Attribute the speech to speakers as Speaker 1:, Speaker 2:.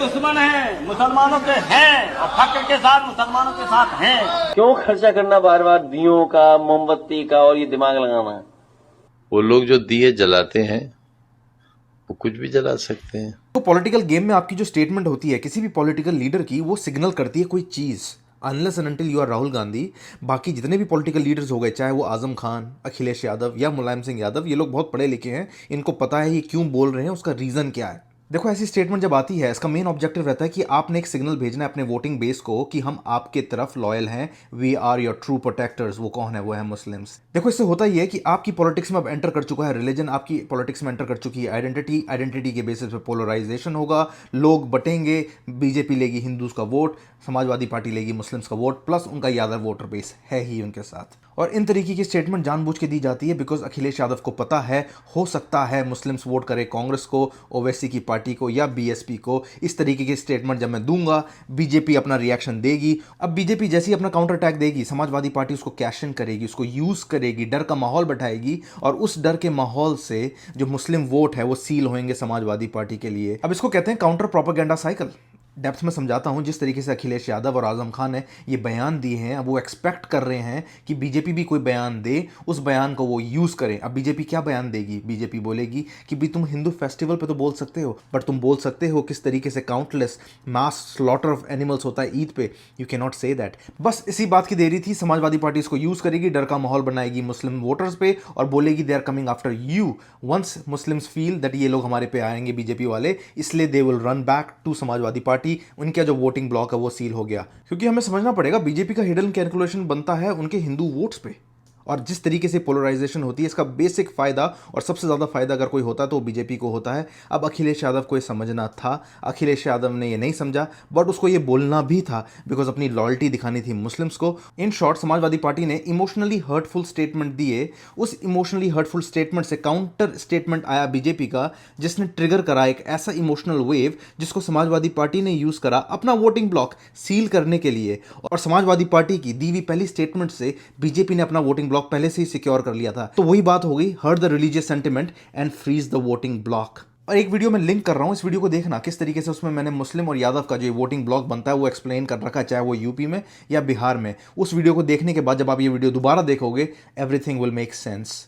Speaker 1: दुश्मन हैं, मुसलमानों के हैं और फक्र के साथ मुसलमानों के साथ हैं।
Speaker 2: क्यों खर्चा करना बार बार दियों का, मोमबत्ती का और ये दिमाग लगाना?
Speaker 3: वो लोग जो दिए जलाते हैं वो कुछ भी जला सकते हैं।
Speaker 4: तो पॉलिटिकल गेम में आपकी जो स्टेटमेंट होती है किसी भी पॉलिटिकल लीडर की, वो सिग्नल करती है कोई चीज़। Unless and until you are Rahul Gandhi, बाकी जितने भी पॉलिटिकल लीडर्स हो गए, चाहे वो आजम खान, अखिलेश यादव या मुलायम सिंह यादव, ये लोग बहुत पढ़े लिखे हैं, इनको पता है ये क्यों बोल रहे हैं, उसका रीज़न क्या है। देखो, ऐसी स्टेटमेंट जब आती है, इसका मेन ऑब्जेक्टिव रहता है कि आपने एक सिग्नल भेजना है अपने वोटिंग बेस को कि हम आपके तरफ लॉयल हैं, we are your true protectors. वो कौन है? वो है मुस्लिम्स। देखो, इससे होता ही है कि आपकी पॉलिटिक्स में अब एंटर कर चुका है रिलीजन, आपकी पॉलिटिक्स में एंटर कर चुकी है आइडेंटिटी के बेसिस पे पोलराइजेशन होगा, लोग बटेंगे, बीजेपी लेगी हिंदूज का वोट, समाजवादी पार्टी लेगी मुस्लिम्स का वोट, प्लस उनका यादव वोटर बेस है ही उनके साथ। और इन तरीके की स्टेटमेंट जानबूझ के दी जाती है बिकॉज अखिलेश यादव को पता है, हो सकता है मुस्लिम्स वोट करे कांग्रेस को, ओवैसी की पार्टी को या बीएसपी को। इस तरीके की स्टेटमेंट जब मैं दूंगा, बीजेपी अपना रिएक्शन देगी। अब बीजेपी जैसे ही अपना काउंटर अटैक देगी, समाजवादी पार्टी उसको कैश इन करेगी, उसको यूज करेगी, डर का माहौल बैठाएगी, और उस डर के माहौल से जो मुस्लिम वोट है वो सील होंगे समाजवादी पार्टी के लिए। अब इसको कहते हैं काउंटर प्रोपेगेंडा साइकिल। डेप्थ में समझाता हूं। जिस तरीके से अखिलेश यादव और आजम खान ने ये बयान दिए हैं, अब वो एक्सपेक्ट कर रहे हैं कि बीजेपी भी कोई बयान दे, उस बयान को वो यूज़ करें। अब बीजेपी क्या बयान देगी? बीजेपी बोलेगी कि भी तुम हिंदू फेस्टिवल पे तो बोल सकते हो, बट तुम बोल सकते हो किस तरीके से countless mass slaughter of animals होता है ईद पे, you can not say that. बस इसी बात की देरी थी। समाजवादी पार्टी इसको यूज़ करेगी, डर का माहौल बनाएगी मुस्लिम वोटर्स पे और बोलेगी they are coming after you. Once Muslims feel that ये लोग हमारे पे आएंगे बीजेपी वाले, इसलिए they will run back to Samajwadi Party. उनका जो वोटिंग ब्लॉक है वो सील हो गया, क्योंकि हमें समझना पड़ेगा बीजेपी का हिडन कैलकुलेशन बनता है उनके हिंदू वोट्स पे। और जिस तरीके से पोलराइजेशन होती है, इसका बेसिक फायदा और सबसे ज़्यादा फायदा अगर कोई होता है तो बीजेपी को होता है। अब अखिलेश यादव को ये समझना था, अखिलेश यादव ने ये नहीं समझा, बट उसको ये बोलना भी था बिकॉज अपनी लॉयल्टी दिखानी थी मुस्लिम्स को। इन शॉर्ट, समाजवादी पार्टी ने इमोशनली हर्टफुल स्टेटमेंट दिए। उस इमोशनली हर्टफुल स्टेटमेंट से काउंटर स्टेटमेंट आया बीजेपी का, जिसने ट्रिगर करा एक ऐसा इमोशनल वेव जिसको समाजवादी पार्टी ने यूज़ करा अपना वोटिंग ब्लॉक सील करने के लिए। और समाजवादी पार्टी की दी हुई पहली स्टेटमेंट से बीजेपी ने अपना वोटिंग ब्लॉक पहले से ही सिक्योर कर लिया था। तो वही बात हो गई, hurt the religious sentiment and freeze the voting block. और एक वीडियो में लिंक कर रहा हूं, इस वीडियो को देखना किस तरीके से उसमें मैंने मुस्लिम और यादव का जो वोटिंग ब्लॉक बनता है वो एक्सप्लेन कर रखा है, चाहे वो यूपी में या बिहार में। उस वीडियो को देखने के बाद जब आप ये वीडियो दोबारा देखोगे, एवरीथिंग विल मेक सेंस।